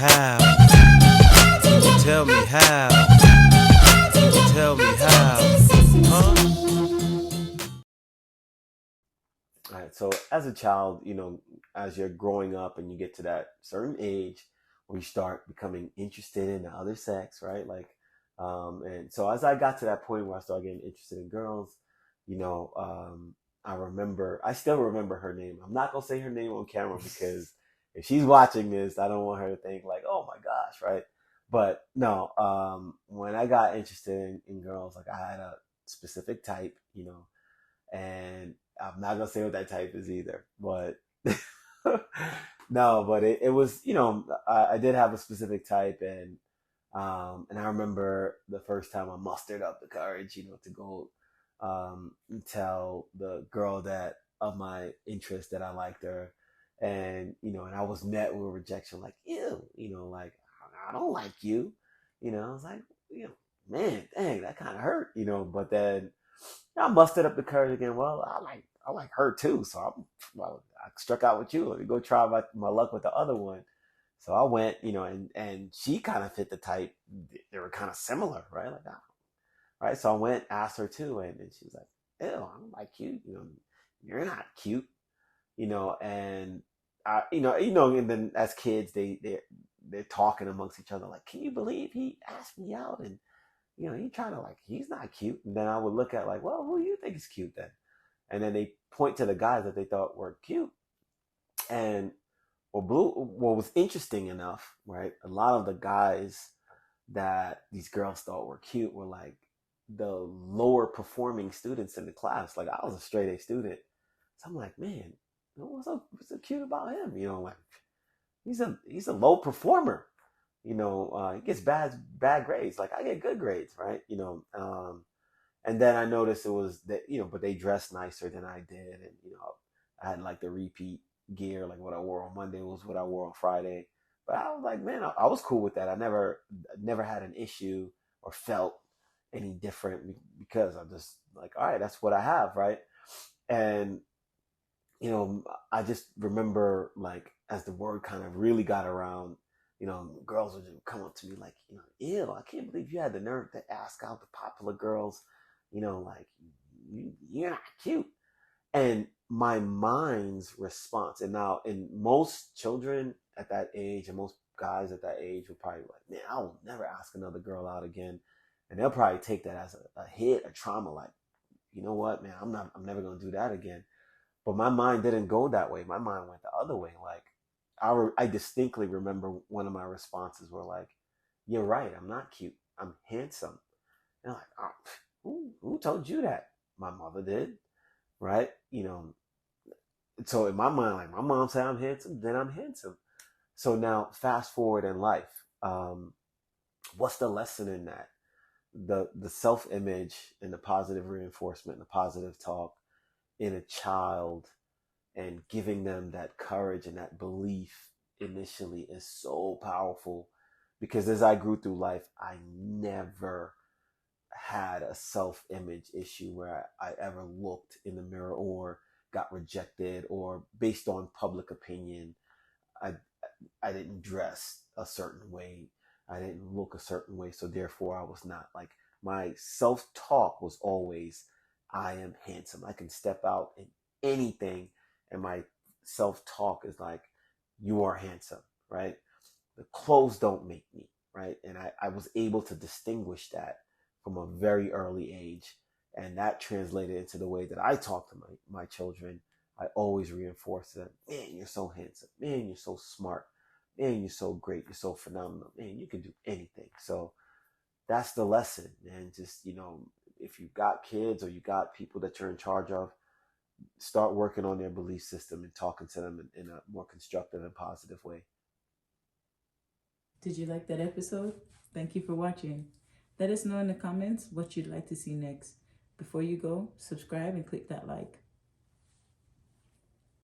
how? Tell me how? Tell me how? Huh? All right. So as a child, as you're growing up and you get to that certain age where you start becoming interested in the other sex, right? And so as I got to that point where I started getting interested in girls, you know, um, I still remember her name. I'm not gonna say her name on camera because if she's watching this, I don't want her to think like, oh my gosh, right? But no, when I got interested in girls, like I had a specific type, and I'm not gonna say what that type is either, but no, but it was, I did have a specific type, and I remember the first time I mustered up the courage, to go and tell the girl that of my interest that I liked her, and I was met with rejection, like ew, like I don't like you, I was like, man, dang, that kind of hurt, but then I mustered up the courage again. Well, I like her too, so I struck out with you. Let me go try my luck with the other one. So I went, and she kind of fit the type. They were kind of similar, right? Like, right. So I went, asked her too, and she was like, "Ew, I don't like you. You're not cute, And and then as kids, they're talking amongst each other, like, "Can you believe he asked me out?" And he trying to like, he's not cute. And then I would look at like, well, who do you think is cute then? And then they point to the guys that they thought were cute. And what was interesting enough, right? A lot of the guys that these girls thought were cute were like the lower performing students in the class. Like I was a straight A student. So I'm like, man, what's so cute about him? Like he's a low performer. He gets bad grades. Like I get good grades, right? And then I noticed it was that, but they dressed nicer than I did, and I had like the repeat gear, like what I wore on Monday was what I wore on Friday. But I was like, man, I was cool with that. I never had an issue or felt any different because I'm just like, all right, that's what I have, right? And I just remember like as the word kind of really got around, girls would just come up to me like, ew, I can't believe you had the nerve to ask out the popular girls, like you're not cute. And my mind's response, and now in most children at that age and most guys at that age will probably be like, man, I will never ask another girl out again. And they'll probably take that as a hit, a trauma, like, you know what, man, I'm never gonna do that again. But my mind didn't go that way. My mind went the other way. Like I distinctly remember one of my responses were like, "You're right. I'm not cute. I'm handsome." And I'm like, oh, who told you that? My mother did, right? So in my mind, like my mom said I'm handsome, then I'm handsome. So now fast forward in life, what's the lesson in that? The self image and the positive reinforcement, and the positive talk in a child and giving them that courage and that belief initially is so powerful because as I grew through life, I never had a self image issue where I ever looked in the mirror or got rejected or based on public opinion. I, I didn't dress a certain way. I didn't look a certain way. So therefore I was not like my self talk was always, I am handsome. I can step out in anything. And my self talk is like, you are handsome, right? The clothes don't make me, right? And I was able to distinguish that from a very early age. And that translated into the way that I talk to my children. I always reinforce them, man, you're so handsome. Man, you're so smart. Man, you're so great. You're so phenomenal. Man, you can do anything. So that's the lesson. And just, if you got kids or you got people that you're in charge of, start working on their belief system and talking to them in a more constructive and positive way. Did you like that episode? Thank you for watching. Let us know in the comments what you'd like to see next. Before you go, subscribe and click that like.